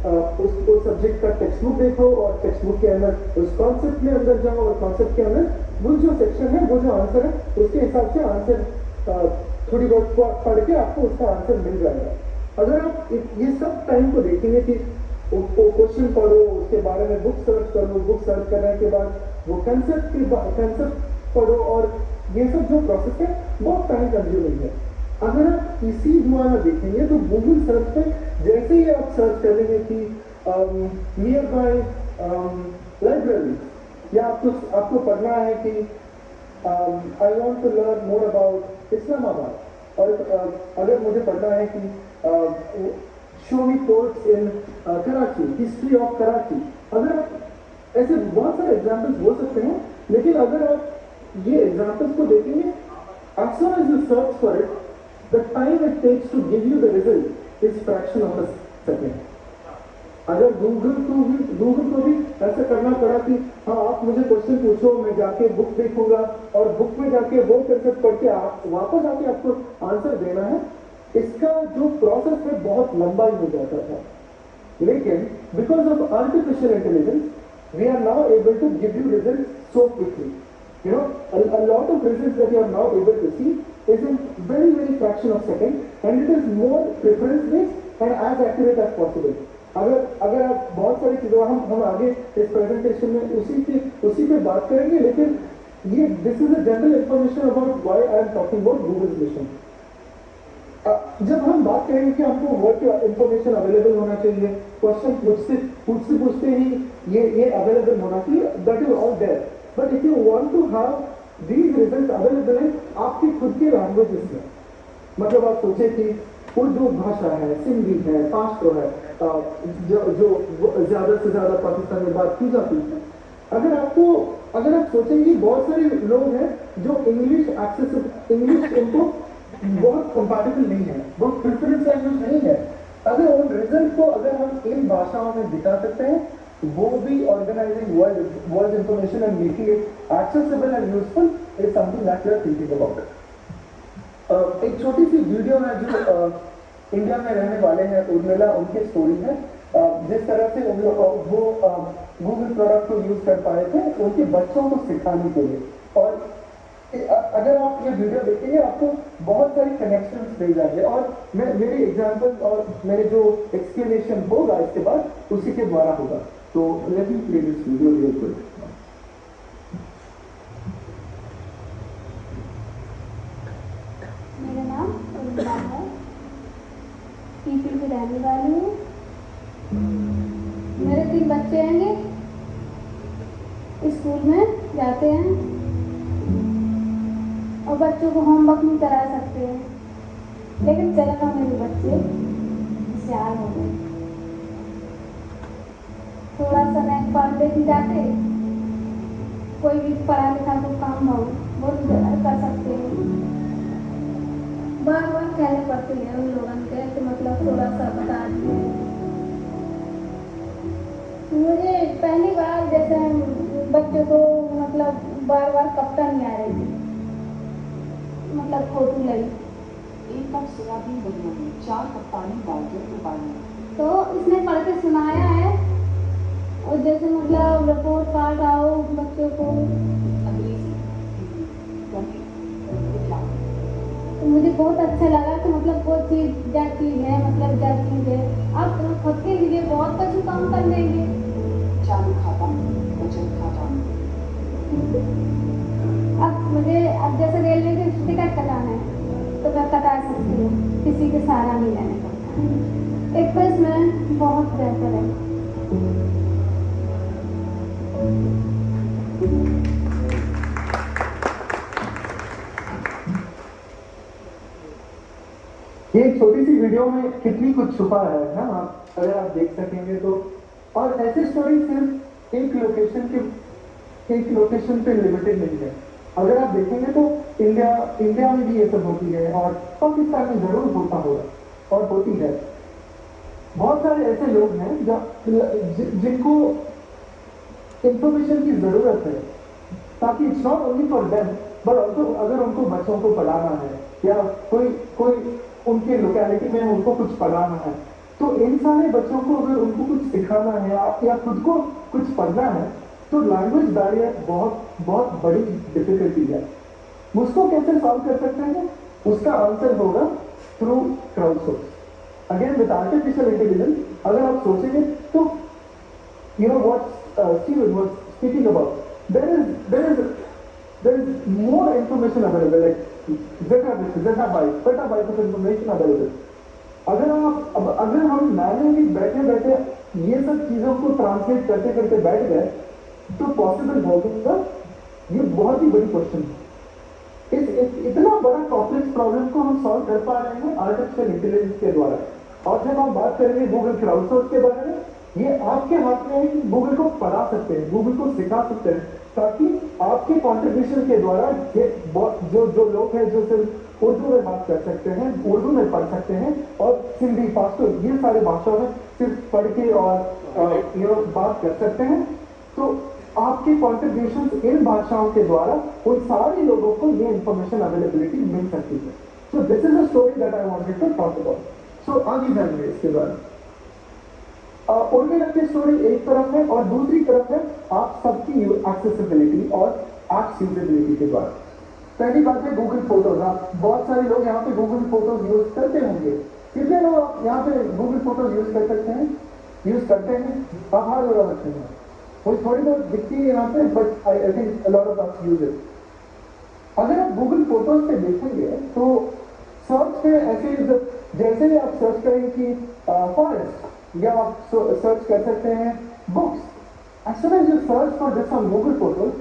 उस सब्जेक्ट का टेक्स्ट बुक देखो और टेक्स्ट बुक के अंदर उस कॉन्सेप्ट में अंदर जाओ और कॉन्सेप्ट के अंदर वो जो सेक्शन है, वो जो आंसर है उसके हिसाब से आंसर थोड़ी बहुत पढ़ के आपको उसका आंसर मिल जाएगा। अगर आप ये सब टाइम को देखेंगे कि क्वेश्चन पढ़ो, उसके बारे में बुक सर्च करो, बुक सर्च करने के बाद वो कंसेप्ट पढ़ो, और ये सब जो प्रोसेस है बहुत टाइम कंज्यूमिंग है। अगर आप इसी द्वारा देखेंगे तो गूगल सर्च पे जैसे ही आप सर्च करेंगे कि नियर बाय लाइब्रेरी, या आपको पढ़ना है कि I want to learn more about Islamabad, और अगर मुझे पढ़ना है कि show me ports in Karachi, history of Karachi, अगर ऐसे बहुत सारे एग्जाम्पल्स हो सकते हैं, लेकिन अगर आप ये एग्जाम्पल्स को देखेंगे, as soon as you search for it, the time it takes to give you the result is fraction of a second. अगर गूगल को भी ऐसा करना पड़ा कि हाँ आप मुझे क्वेश्चन पूछो, मैं जाके बुक देखूंगा और बुक में जाके वो कंसेप्ट पढ़ के आप वापस आके आपको आंसर देना है, इसका जो प्रोसेस है बहुत लंबा ही हो जाता था। लेकिन because of artificial intelligence we are now able to give you result so quickly. You know, a lot of results that you are now able to see is in very fraction of second, and it is more preference based and as accurate as possible. अगर आप बहुत सारी चीज़ों हम आगे इस presentation में उसी पे बात करेंगे, लेकिन ये this is a general information about why I am talking about Google's mission. जब हम बात करेंगे कि हमको वर्ड इंफॉर्मेशन अवेलेबल होना चाहिए, क्वेश्चन पूछते ही ये अवेलेबल होना चाहिए, that is all there. But if you want to have these results available in आपकी खुद की लैंग्वेजेस में, मतलब आप सोचे कि उर्दू भाषा है, सिंधी है, पाश्तो है, जो ज़्यादा से ज़्यादा पाकिस्तान में बात की जाती है. अगर आप सोचेंगे बहुत सारे लोग हैं जो इंग्लिश उनको बहुत कंपैटिबल नहीं है, बहुत प्रेफरेंस लैंग्वेज नहीं है. अगर उन रिजल्ट को अगर हम इन भाषाओं में दिखा सकते हैं, वो भी organising world information and making it accessible and useful is something that we are thinking about. एक छोटी सी वीडियो है जो इंडिया में रहने वाले हैं उर्मिला, उनकी स्टोरी है. जिस तरह से वो गूगल प्रोडक्ट को यूज कर पाए थे उनके बच्चों को सिखाने के लिए। और अगर आप ये वीडियो देखेंगे आपको बहुत सारे कनेक्शंस मिल जाएंगे और मेरी एग्जांपल और मेरे जो एक्सप्लेनेशन होगा इसके बाद उसी के द्वारा होगा। तो let me play this video real quick. मेरा नाम उर्मिला है, पीपल की रहने वाली हूँ। मेरे 3 बच्चे हैं, स्कूल में जाते हैं और बच्चों को होमवर्क नहीं करा सकते हैं, लेकिन चलो मेरे बच्चे होशियार हो गए। थोड़ा सा नहीं पढ़ लेके जाते, कोई भी पढ़ा लिखा को काम हो वो कर सकते हैं। बार बार कहने पड़ते हैं उन लोगों के कि मतलब थोड़ा सा बता दिए। मुझे पहली बार जैसे बच्चों को मतलब बार बार कप्तान नहीं आ रही थी, मतलब फोटो लगी। 1 कप सोयाबीन बनिया में 4 कप पानी डालकर उबालना। तो इसने पढ़ के सुनाया है और जैसे मतलब रिपोर्ट कार्ड आओ बच्चों को तो मुझे बहुत अच्छा लगा कि मतलब वो चीज़ क्या चीज़ है, मतलब क्या चीज़ है। आप खुद के लिए बहुत कुछ काम कर लेंगे। चालू खाता, बचत खाता। अब मुझे अब जैसे रेलवे की टिकट कटाना है तो मैं कटा सकती हूँ, किसी के सहारा नहीं लेने पड़ता। एक तो इसमें बहुत बेहतर है। ये एक छोटी सी वीडियो में कितनी कुछ छुपा है ना, आप अगर आप देख सकेंगे तो। और ऐसी स्टोरी सिर्फ एक लोकेशन पे लिमिटेड नहीं है। अगर आप देखेंगे तो इंडिया में भी ये सब होती है और पाकिस्तान में जरूर होता होगा और होती है। बहुत सारे ऐसे लोग हैं जिनको इंफॉर्मेशन की जरूरत है, ताकि it's not only for them but also अगर उनको बच्चों को पढ़ाना है या कोई उनके लोकेलिटी में उनको कुछ पढ़ाना है, तो इन सारे बच्चों को अगर उनको कुछ सिखाना है या खुद को कुछ पढ़ना है तो लैंग्वेज बैरियर बहुत बड़ी डिफिकल्टी है। उसको कैसे सॉल्व कर सकते हैं? उसका आंसर होगा through crowdsource. Again with artificial intelligence अगर आप सोचेंगे तो you know what Steven was speaking about, there is more information available, like petabytes of information available. अगर हम मैनुअली बैठे ये सब चीजों को ट्रांसलेट करते बैठ गए तो पॉसिबल होगा? ये बहुत ही बड़ी क्वेश्चन है। इतना बड़ा कॉम्प्लेक्स प्रॉब्लम को हम सॉल्व कर पा रहे हैं आर्टिफिशियल इंटेलिजेंस के द्वारा। और जब हम बात करेंगे गूगल क्राउडसोर्स के बारे में, ये आपके हाथ में है कि गूगल को पढ़ा सकते हैं, गूगल को सिखा सकते हैं, ताकि आपके कंट्रीब्यूशन के द्वारा जो लोग हैं जो सिर्फ उर्दू में बात कर सकते हैं, उर्दू में पढ़ सकते हैं और सिंधी पाश्तो ये सारे भाषाओं में सिर्फ पढ़ के और बात कर सकते हैं, तो आपके कॉन्ट्रीब्यूशन इन भाषाओं के द्वारा उन सारे लोगों को ये इंफॉर्मेशन अवेलेबिलिटी मिल सकती है। So this is a story that I wanted to talk about. So आगे जाएंगे इसके बाद। उर्मिला की स्टोरी एक तरफ है और दूसरी तरफ है आप सबकी एक्सेसिबिलिटी और एप्स यूजेबिलिटी के द्वारा। पहली बात है गूगल फोटोज। आप बहुत सारे लोग यहाँ पे गूगल फोटोज यूज करते होंगे। कितने लोग यहाँ पे गूगल फोटोज यूज कर सकते हैं, यूज करते हैं? आप हाथ लगा सकते हैं। मुझे थोड़ी बहुत दिखती है यहाँ पे, but I think a lot of us use it. अगर आप गूगल फोटोज पे देखेंगे तो सर्च पे ऐसे जैसे आप सर्च करेंगे कि फॉरेस्ट, या आप सर्च कर सकते हैं books. As soon as you search for this on Google photos,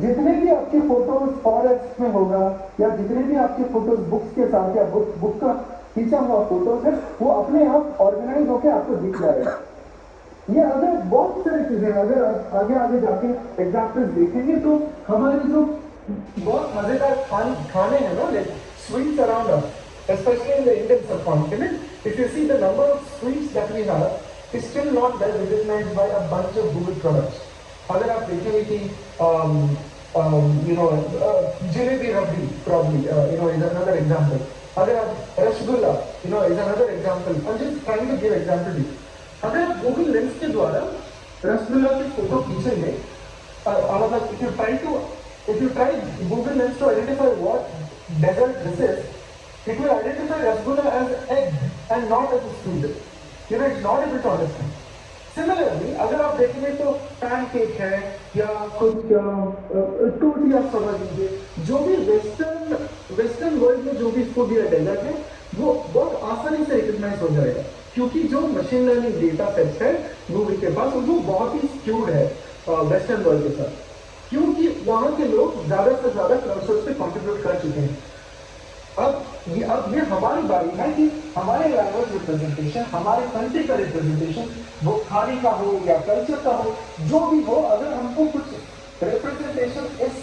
जितने भी आपके फोटोज फॉरेस्ट में होगा या जितने भी आपके फोटोज बुक्स के साथ या बुक का खींचा हुआ फोटोज है, वो अपने आप ऑर्गेनाइज होकर आपको दिख जाएगा। ये अगर बहुत सारी चीजें अगर आगे जाके एग्जाम्पल्स देखेंगे तो हमारे जो बहुत मजेदार खाने हैं ना, like sweets around us, especially in the Indian subcontinent, if you see the number of sweets that we have is still not well recognized by a bunch of Google products. अगर आप देखेंगे कि jalebi rabdi probably is another example. अगर आप rasgulla is another example. I'm just trying to give example to you. अगर आप Google lens के द्वारा रसगुल्ला की फोटो खींचेंगे, मतलब if you try Google Lens to identify what dessert this is, it will identify rasgulla as egg and not as a sweet. You know, it's not able to understand. Similarly, अगर आप देखेंगे तो pancake है या कुछ टोटी आप समझ लीजिए, जो भी वेस्टर्न वर्ल्ड में जो भी फूड या डेजर्ट है वो बहुत आसानी से रिकग्नाइज हो जाएगा, क्योंकि जो मशीन लर्निंग डेटा सेट्स है गूगल के पास वो बहुत ही स्क्यूड है वेस्टर्न वर्ल्ड के साथ, क्योंकि वहां के लोग ज्यादा से ज्यादा क्लाउड पे कंट्रीब्यूट कर चुके हैं। अब ये हमारी बारी है कि हमारे लैंग्वेज रिप्रेजेंटेशन, हमारे कंट्री का रिप्रेजेंटेशन, वो खाने का हो या कल्चर का हो, जो भी हो, अगर हमको कुछ रिप्रेजेंटेशन इस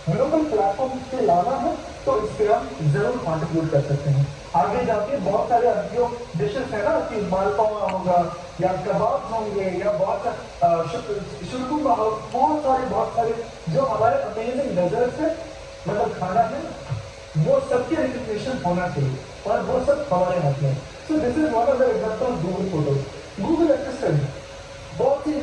ग्लोबल प्लेटफॉर्म पे लाना है तो इस पे हम जरूर कंट्रीब्यूट कर सकते हैं। आगे जाके बहुत सारे जो डिशेस है ना कि मालपुआ होगा या कबाब होंगे या शुरकुम्बा, बहुत सारे जो हमारे अमेजिंग डेजर्ट्स है, मतलब खाना है, वो सबके रिकग्निशन होना चाहिए और वो सब हमारे हाथ में। सो this is one of the example Google photos. Google assistant बहुत ही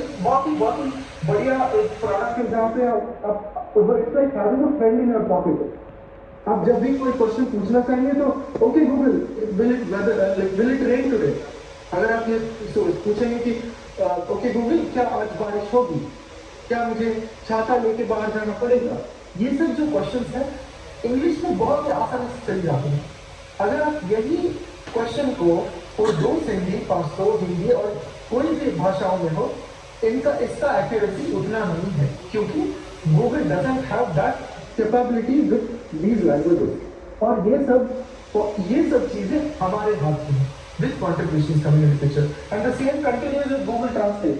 बढ़िया एक प्रोडक्ट है जहाँ पे आप it's like having a friend in your pocket. आप जब भी कोई क्वेश्चन पूछना चाहेंगे तो okay Google will it rain today, अगर आप ये पूछेंगे कि ओके गूगल क्या आज बारिश होगी, क्या मुझे छाता लेके बाहर जाना पड़ेगा, ये सब जो क्वेश्चंस हैं इंग्लिश में बहुत ही आसानी से चल जाते हैं। अगर आप यही क्वेश्चन को उर्दू, सिंधी, पास्तो, हिंदी और कोई भी भाषाओं में हो, इसका एक्यूरेसी उतना नहीं है, क्योंकि Google doesn't have that capability with these languages. और ये सब चीजें हमारे हाथ में with contribution coming in picture and the same continues with Google translate.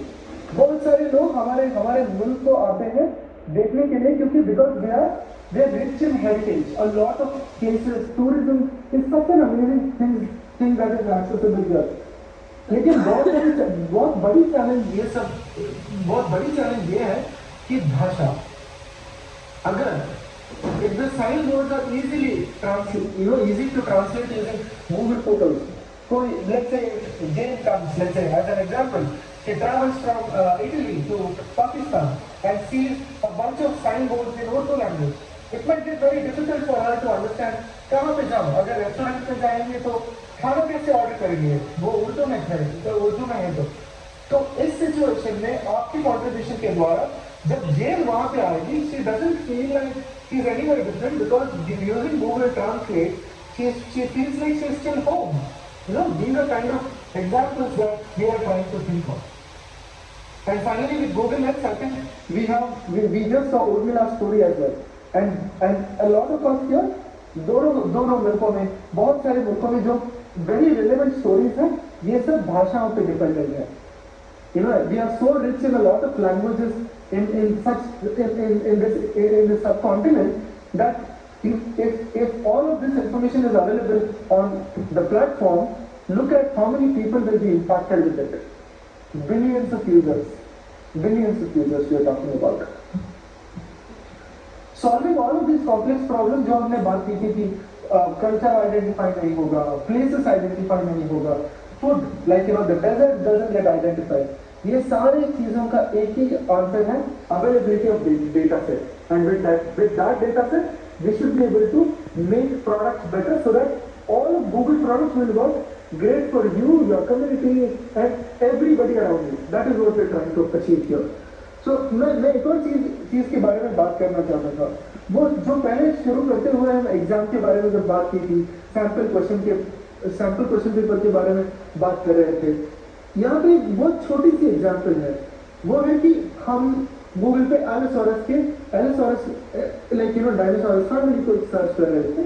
बहुत सारे लोग हमारे मुल्क को आते हैं देखने के लिए, क्योंकि because they are rich in heritage. A lot of cases, tourism is such an amazing thing that is accessible here. लेकिन बहुत बड़ी चैलेंज ये है कि भाषा, अगर if the sign boards are easy to translate using Google photos. So let's say Jane comes, let's say as an example, she travels from Italy to Pakistan and sees a bunch of signboards in Urdu language. It might be very difficult for her to understand कहाँ पे जाऊँ, अगर restaurant पे जाएंगे तो खाना कैसे order करेंगे, वो उर्दू में है तो उर्दू में है। तो इस सिचुएशन में आपकी कॉन्ट्रीब्यूशन के द्वारा जब जेल वहाँ पे आएगी, she doesn't feel like she's anywhere different because using Google Translate, she feels like she's still home. You know, these are kind of examples that we are trying to think of. And finally, with Google Lens, I think we just saw Urmila's story as well. And a lot of us here, दोनों मुल्कों में, बहुत सारे मुल्कों में जो very relevant stories हैं, ये सब भाषाओं पे डिपेंडेंट है। You know, we are so rich in a lot of languages in this subcontinent that if all of this information is available on the platform, look at how many people will be impacted with it. Billions of users we are talking about. Solving all of these complex problems जो हमने बात की थी कि culture identify नहीं होगा, places identify नहीं होगा, food like the dessert doesn't get identified, ये सारे चीजों का एक ही आंसर है availability of data set. And with that data set we should be able to make products better so that all of Google products will work great for you, your community and everybody around you. That is what we are trying to achieve here. So मैं एक और चीज के बारे में बात करना चाहता था, वो जो पहले शुरू करते हुए हम एग्जाम के बारे में जब बात की थी, सैम्पल क्वेश्चन पेपर के बारे में बात कर रहे थे, यहाँ पे बहुत छोटी सी एग्जाम्पल है, वो है कि हम गूगल पे एलोसॉरस डायनासोरस फैमिली को सर्च कर रहे थे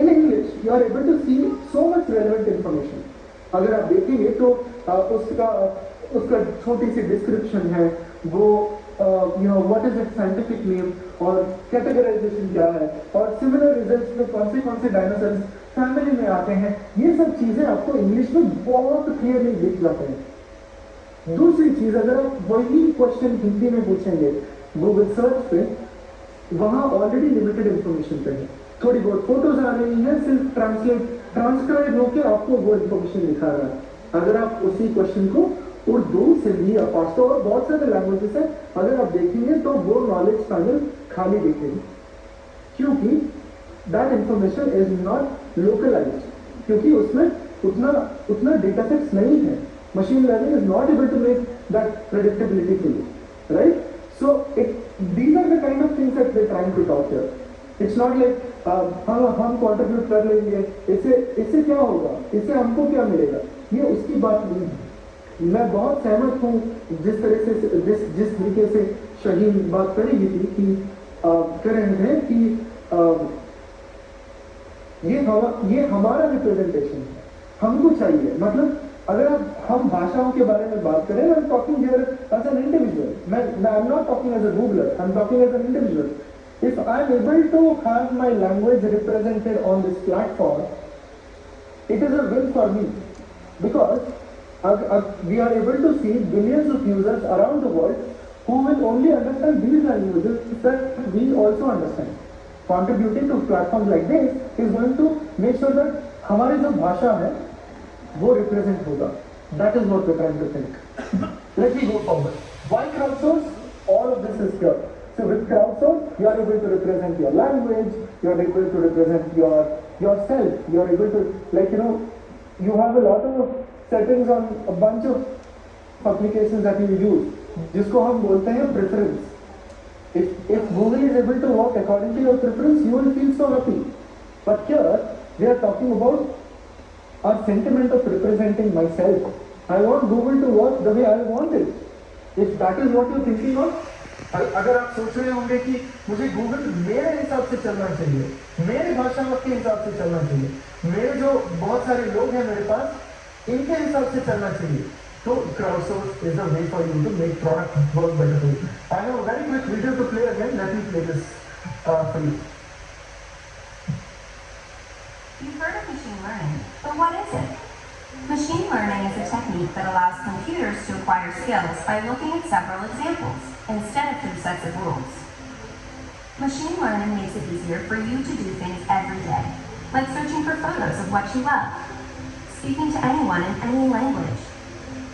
in English. You are able to see so much relevant information. अगर आप देखेंगे तो उसका छोटी सी डिस्क्रिप्शन है, वो what is it scientific name और कैटेगराइजेशन क्या है और सिमिलर रिजल्ट्स में कौन से डायनासोर फैमिली में आते हैं, ये सब चीजें आपको इंग्लिश में बहुत क्लियरली दिख जाते हैं। दूसरी चीज, अगर आप वही क्वेश्चन हिंदी में पूछेंगे गूगल सर्च पे, वहां ऑलरेडी लिमिटेड इंफॉर्मेशन पे है, थोड़ी बहुत फोटोज आ रही है, सिर्फ ट्रांसक्राइब होकर आपको वो इंफॉर्मेशन दिखा रहा है। अगर आप उसी क्वेश्चन को उर्दू, सिंधी या पश्तो और बहुत सारे लैंग्वेजेस है, अगर आप देखेंगे तो वो नॉलेज पैनल खाली दिखेगी, क्योंकि that information is not localised, क्योंकि उसमें उतना डेटा सेट्स नहीं है. Machine learning is not able to make that predictability for you, right? So these are the kind of things that we're trying to talk here. It's not like हम contribute कर लेंगे, इससे क्या होगा, इससे हमको क्या मिलेगा, ये उसकी बात नहीं है. मैं बहुत सहमत हूँ जिस तरह से जिस तरीके से शहीन बात कर रही थी कि कह रहे हैं कि ये हमारा रिप्रेजेंटेशन है, हमको चाहिए. मतलब अगर हम भाषाओं के बारे में बात करें, I am talking here as an individual, मैं I am not talking as a Googler, I am talking as an individual. If I am able to have my language represented on this platform, it is a win for me, because we are able to see billions of users around the world who will only understand these languages that we also understand. Contributing to platforms like this is going to make sure that हमारी जो भाषा है वो represent होगा. That is what we're trying to think. Let me go forward. Why crowdsource? All of this is here. So with crowdsource, you are able to represent your language, you are able to represent yourself, you are able to, like, you have a lot of settings on a bunch of applications that you use, जिसको हम बोलते हैं preference. If Google is able to work according to your preference, you will feel so happy. But here, we are talking about our sentiment of representing myself. I want Google to work the way I want it. If that is what you're thinking of, अगर आप सोच रहे होंगे कि मुझे Google मेरे हिसाब से चलना चाहिए, मेरे भाषा के हिसाब से चलना चाहिए, मेरे जो बहुत सारे लोग हैं मेरे पास, इनके हिसाब से चलना चाहिए, तो crowdsource is a way for you to make product work better for you. I have a very quick video to play again. Let me play this for you. You've heard of machine learning, but what is it? Machine learning is a technique that allows computers to acquire skills by looking at several examples, instead of through sets of rules. Machine learning makes it easier for you to do things every day, like searching for photos of what you love, speaking to anyone in any language,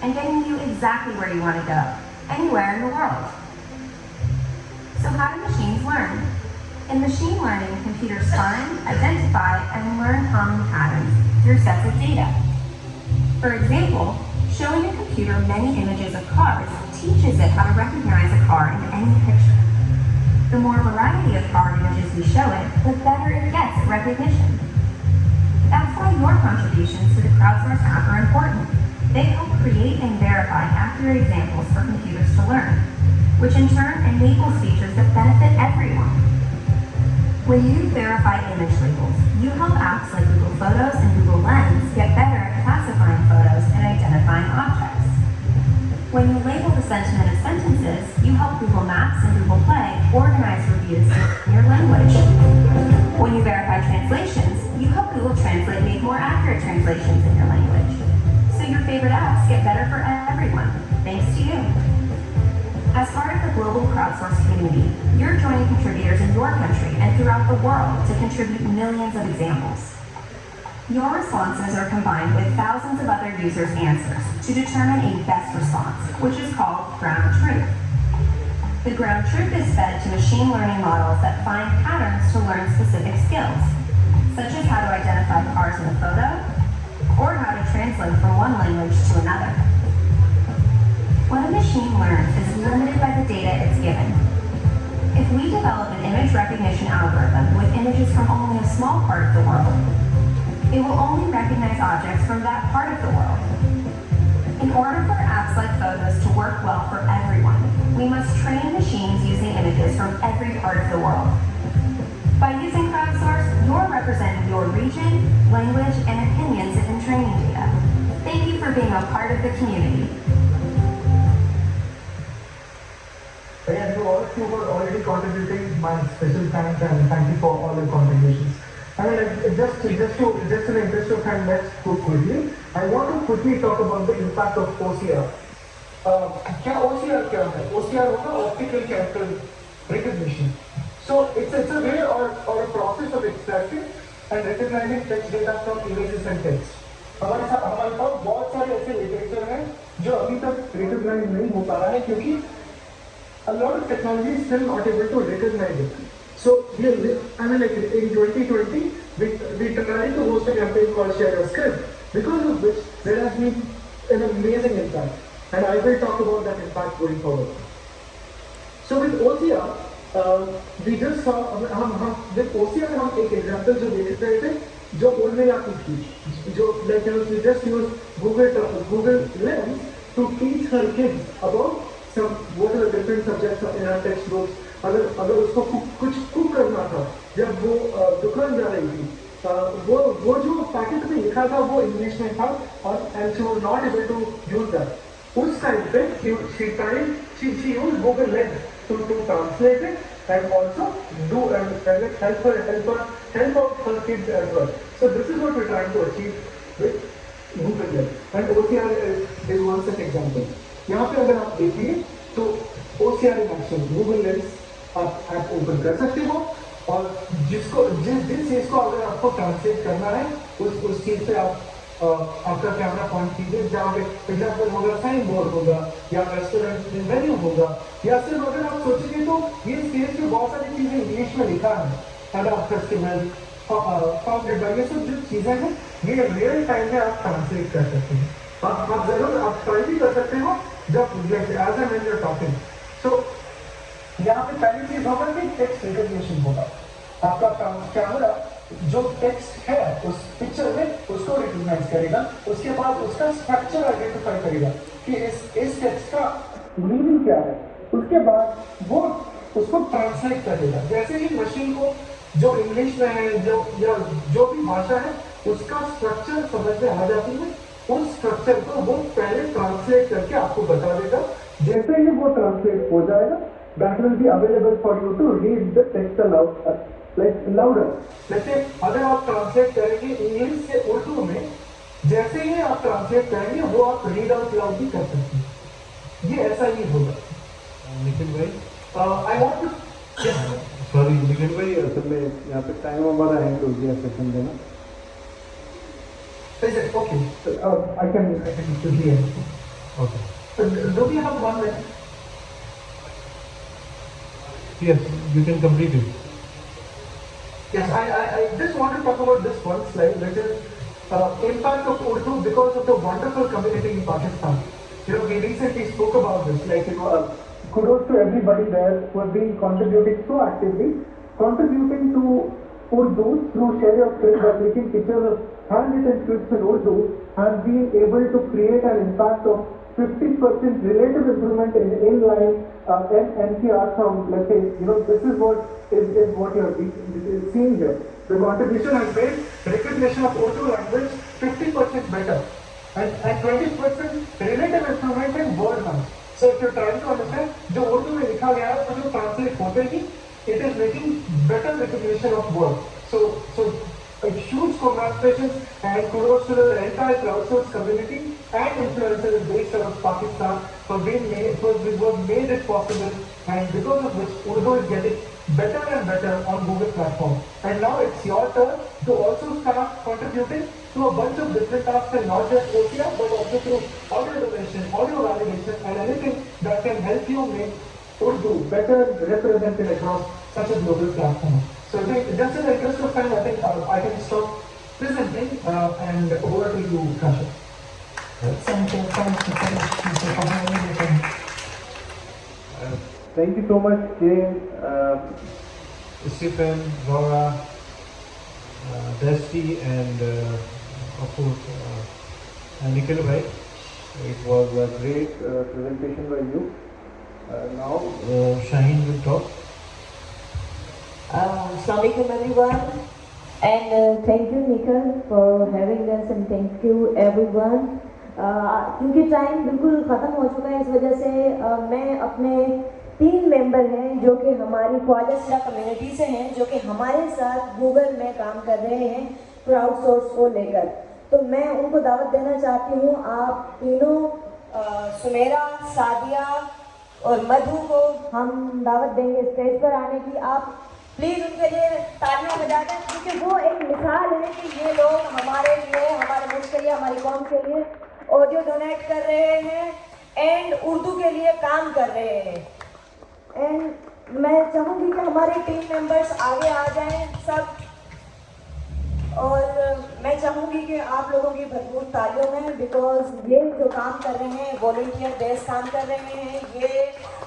and getting you exactly where you want to go, anywhere in the world. So how do machines learn? In machine learning, computers find, identify, and learn common patterns through sets of data. For example, showing a computer many images of cars teaches it how to recognize a car in any picture. The more variety of car images we show it, the better it gets at recognition. That's why your contributions to the crowdsource app are important. They help create and verify accurate examples for computers to learn, which in turn enables features that benefit everyone. When you verify image labels, you help apps like Google Photos and Google Lens get better at classifying photos and identifying objects. When you label the sentiment of sentences, you help Google Maps and Google Play organize reviews in your language. When you verify translations, you help Google Translate make more accurate translations in your language. So your favorite apps get better for everyone, thanks to you. As part of the global crowdsource community, you're joining contributors in your country and throughout the world to contribute millions of examples. Your responses are combined with thousands of other users' answers to determine a best response, which is called ground truth. The ground truth is fed to machine learning models that find patterns to learn specific skills, such as how to identify cars in a photo, or how to translate from one language to another. What a machine learns is limited by the data it's given. If we develop an image recognition algorithm with images from only a small part of the world, it will only recognize objects from that part of the world. In order for apps like Photos to work well for everyone, we must train machines using images from every part of the world. By using crowdsource, you're representing your region, language, and opinions in training data. Thank you for being a part of the community. Again, to all of you who are already contributing, my special thanks and thank you for all your contributions. I mean, just in the interest of time, let's go quickly. I want to quickly talk about the impact of OCR. क्या OCR क्या है? OCR होगा Optical Character Recognition. So it's a way or a process of extracting and recognizing text data from images and text. हमारे पास बहुत सारे ऐसे literature हैं जो अभी तक रिकॉग्नाइज नहीं हो पा रहा है क्योंकि a lot of technology is still not able to recognize it. So I mean, like in 2020, we tried to host a campaign called Share Your Script, because of which there has been an amazing impact, and I will talk about that impact going forward. So with OCR, we just saw with OCR हम एक example जो देख रहे थे जो उर्मिला की थी, जो like we just use Google Lens to teach her kids about what are the different subjects in our textbooks. अगर उसको कुछ कुक करना था, जब वो दुकान जा रही थी, वो जो पैकेट में लिखा था वो इंग्लिश में था और and she was not able to use that. उस टाइम पे she used Google Lens to translate it and also do and help out her kids as well. So this is what we're trying to achieve with Google Lens, and OCR is one such example. यहाँ पे अगर आप देखिए तो OCR in action, Google Lens आप app open कर सकते हो और जिस चीज को अगर आपको ट्रांसलेट करना है उस चीज पे आप आपका कैमरा पॉइंट कीजिए, जहाँ पे एग्जाम्पल होगा साइन बोर्ड होगा या रेस्टोरेंट में मेन्यू होगा, या सिर्फ अगर आप सोचेंगे तो ये स्टेज पे बहुत सारी चीजें इंग्लिश में लिखा है, अडाप्ट फेस्टिवल फाउंडेड बाय, ये सब जो चीजें हैं ये रियल टाइम में आप ट्रांसलेट कर सकते हैं। आप जरूर आप ट्राई भी कर सकते हो जब as and when you are talking. So यहाँ पे पहली चीज होगा कि टेक्स्ट रिकॉग्निशन होगा, आपका कैमरा जो टेक्स्ट है उस पिक्चर में उसको रिकॉग्नाइज करेगा, उसके बाद उसका स्ट्रक्चर आइडेंटिफाई करेगा कि इस टेक्स्ट का मीनिंग क्या है, उसके बाद वो उसको ट्रांसलेट करेगा। जैसे ही मशीन को जो इंग्लिश में है जो भी भाषा है उसका स्ट्रक्चर समझ में आ जाती है, उस स्ट्रक्चर को वो पहले ट्रांसलेट करके आपको बता देगा। जैसे ही वो ट्रांसलेट हो जाएगा, that will be available for you to read the text louder. जैसे अगर आप ट्रांसलेट करेंगे इंग्लिश से उर्दू में, जैसे ही आप ट्रांसलेट करेंगे वो आप रीड आउट लाउड भी कर सकते हैं, ये ऐसा ही होगा। निखिल भाई, I want to sorry Nikhil भाई, असल में यहाँ पे टाइम हमारा है तो ये सेशन देना। Is it okay? I can quickly answer. Okay. Do we have 1 minute? Yes, you can complete it. Yes, I just want to talk about this one slide, which is impact of Urdu because of the wonderful community in Pakistan. You know, we recently spoke about this. Like, kudos to everybody there who have been contributing so actively, contributing to Urdu through Share Your Script by clicking pictures of handwritten scripts in Urdu, and being able to create an impact of 50% relative improvement in inline NCR sound. Let's say, this is what is what you are seeing here. The contribution has made recognition of Urdu language 50% better, and 20% relative improvement in word count. So if you're trying to understand, जो उर्दू में लिखा गया है वो जो translate होते ही, it is making better recognition of word. So a huge congratulations and kudos to the entire crowdsourced community and influencers based out of Pakistan for made it possible, and because of which Urdu is getting better and better on Google platform. And now it's your turn to also start contributing to a bunch of different tasks, and not just OCR but also through audio donation, audio validation, and anything that can help you make Urdu better represented across such a global platform. So I think just in the interest of time, I think I can stop presenting and over to you, Kasha. Thank you for having me. Thank you so much, Jane, Stephen, Laura, Dusty, and of course Nikhil bhai. It was a great presentation by you. Now Shaheen will talk. Assalamualaikum everyone, and thank you Nikhil for having us, and thank you everyone. क्योंकि time बिल्कुल ख़त्म हो चुका है, इस वजह से मैं अपने 3 मेंबर हैं जो कि हमारी ख्वाजा कम्युनिटी से हैं, जो कि हमारे साथ गूगल में काम कर रहे हैं क्राउड सोर्स को लेकर, तो मैं उनको दावत देना चाहती हूँ। आप तीनों सुमेरा, सादिया और मधु को हम दावत देंगे स्टेज पर आने की। आप प्लीज़ उनके लिए तालियां बजा दें, क्योंकि वो एक मिसाल है कि ये लोग हमारे लिए, हमारे मुल्क के लिए, हमारी कौम के लिए ऑडियो डोनेट कर रहे हैं एंड उर्दू के लिए काम कर रहे हैं। एंड मैं चाहूँगी कि हमारे टीम मेंबर्स आगे आ जाएं सब, और मैं चाहूँगी कि आप लोगों की भरपूर तालियों में, बिकॉज ये जो काम कर रहे हैं वॉलंटियर बेस काम कर रहे हैं, ये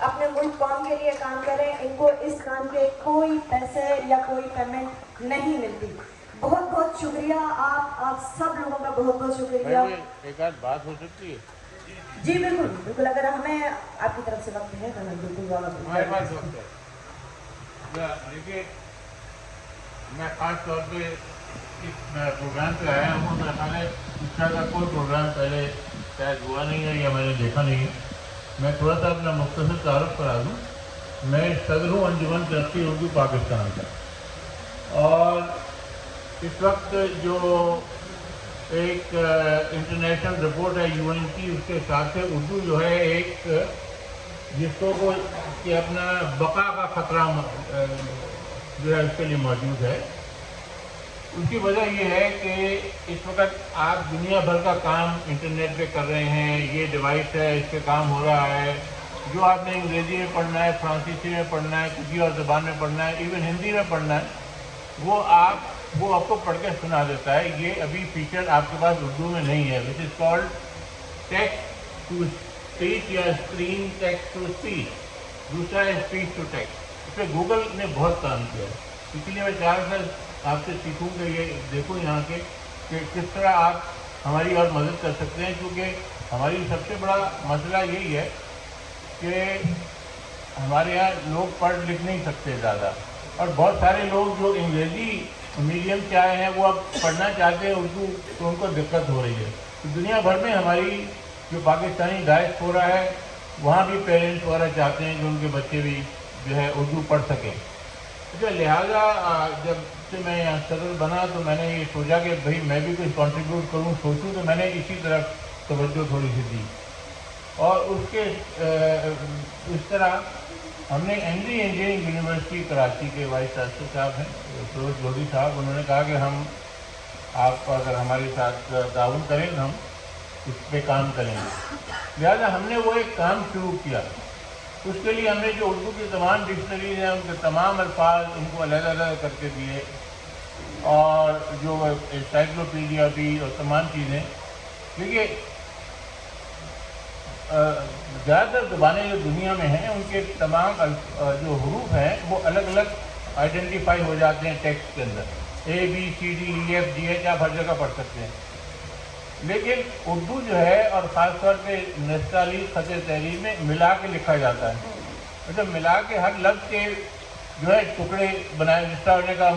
अपने मुल्क कौम के लिए काम कर रहे हैं, इनको इस काम के कोई पैसे या कोई पेमेंट नहीं मिलती। बहुत बहुत शुक्रिया, आप सब लोगों का बहुत बहुत शुक्रिया। एक आध बात हो सकती है? जी बिल्कुल बिल्कुल, अगर हमें आपकी तरफ से वक्त है तो मैं बिल्कुल हमारे पास वक्त है। देखिए, मैं खास तौर पे इस प्रोग्राम पे आया हूँ। मेरे ख्याल है इस तरह का कोई प्रोग्राम पहले शायद हुआ नहीं है या मैंने देखा नहीं है। मैं थोड़ा सा अपना मुख्तसर तारुफ करा दूँ। मैं सदर हूँ अंजुमन तरक्की उर्दू पाकिस्तान का, और इस वक्त जो एक इंटरनेशनल रिपोर्ट है UN की, उसके हिसाब से उर्दू जो है एक जिसको को कि अपना बका का खतरा जो है उसके लिए मौजूद है। उसकी वजह ये है कि इस वक्त आप दुनिया भर का काम इंटरनेट पे कर रहे हैं। ये डिवाइस है, इस पे काम हो रहा है। जो आपने अंग्रेज़ी में पढ़ना है, फ्रांसीसी में पढ़ना है, किसी और ज़बान में पढ़ना है, इवन हिंदी में पढ़ना है, वो आपको पढ़ के सुना देता है। ये अभी फीचर आपके पास उर्दू में नहीं है, which is called text to speech या स्क्रीन टेक्स्ट टू स्पीच। दूसरा है स्पीच टू टेक्स्ट। इस पर गूगल ने बहुत काम किया है, इसलिए मैं चाह रहा था आपसे सीखूँ कि ये देखो यहाँ के कि किस तरह आप हमारी और मदद कर सकते हैं, क्योंकि हमारी सबसे बड़ा मसला यही है कि हमारे यहाँ लोग पढ़ लिख नहीं सकते ज़्यादा, और बहुत सारे लोग जो अंग्रेज़ी मीडियम से आए हैं वो अब पढ़ना चाहते हैं उर्दू, तो उनको दिक्कत हो रही है। तो दुनिया भर में हमारी जो पाकिस्तानी डायस्पोरा है, वहाँ भी पेरेंट्स वगैरह चाहते हैं कि उनके बच्चे भी जो है उर्दू पढ़ सकें। तो लिहाजा जब से मैं यहाँ सदर बना तो मैंने ये सोचा कि भाई मैं भी कुछ कंट्रीब्यूट करूँ, सोचूँ, तो मैंने इसी तरफ तवज्जो थोड़ी सी दी। और उसके इस तरह हमने एंग्री इंजीनियरिंग यूनिवर्सिटी कराची के वाइस चांसलर साहब हैं फिरोज लोधी साहब, उन्होंने कहा कि हम आप अगर हमारे साथ ताउन करें तो हम इस पर काम करेंगे। लिहाजा हमने वो एक काम शुरू किया। उसके लिए हमने जो उर्दू की तमाम डिक्शनरीज हैं उनके तमाम अल्फाज उनको अलग अलग करके दिए, और जो एनसाइक्लोपीडिया भी और तमाम चीज़ें। देखिए, ज़्यादातर ज़बानें जो दुनिया में हैं उनके तमाम जो हरूफ हैं वो अलग अलग आइडेंटिफाई हो जाते हैं टेक्स्ट के अंदर। ABCDEFGH आप हर जगह पढ़ सकते हैं, लेकिन उर्दू जो है और ख़ास तौर पे नस्ताली ख़त तहरीर में मिला के लिखा जाता है। मतलब मिला के हर लफ्ज़ के जो है टुकड़े बनाए, जिस तरह का